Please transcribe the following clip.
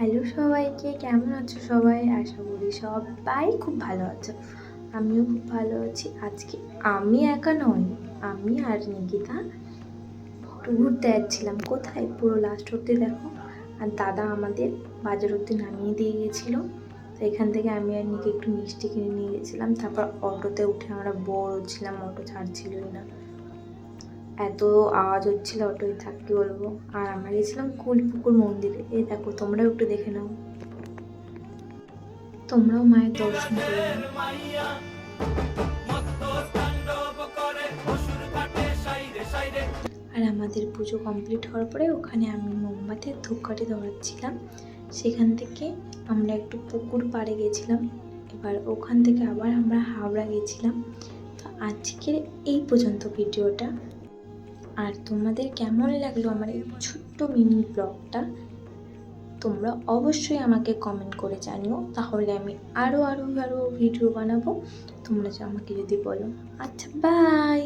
Hello সবাইকে, কেমন আছো সবাই? আশা করি সবাই খুব ভালো আছো। আমিও খুব ভালো আছি। আজকে আমি একা নই, আমি আর নিকিতা একটু ঘুরতে যাচ্ছিলাম। কোথায়? পুরো লাস্ট অব্দি দেখো। আর দাদা আমাদের বাজার অব্দি নামিয়ে দিয়ে গেছিলো। তো এখান থেকে আমি আর নিকি একটু মিষ্টি কিনে নিয়ে গেছিলাম। তারপর অটোতে উঠে আমরা বোর হচ্ছিলাম, অটো ছাড়ছিলই না, এত আওয়াজ হচ্ছিল অটোয়, থাকতে বলবো। আর আমরা গেছিলাম কুলপুকুর মন্দিরে। এই দেখো, তোমরাও একটু দেখে নাও, তোমরাও মায়ের দর্শন করে নাও। আর আমাদের পুজো কমপ্লিট হওয়ার পরে ওখানে আমি মোমবাতি ধূপকাঠি ধরাচ্ছিলাম। সেখান থেকে আমরা একটু পুকুর পাড়ে গেছিলাম। এবার ওখান থেকে আবার আমরা হাওড়া গেছিলাম। তো আজকের এই পর্যন্ত ভিডিওটা। আর তোমাদের কেমন লাগলো আমার এই ছোট্ট মিনি ব্লগটা, তোমরা অবশ্যই আমাকে কমেন্ট করে জানিও। তাহলে আমি আরও ভিডিও বানাবো, তোমরা আমাকে যদি বলো। আচ্ছা, বাই।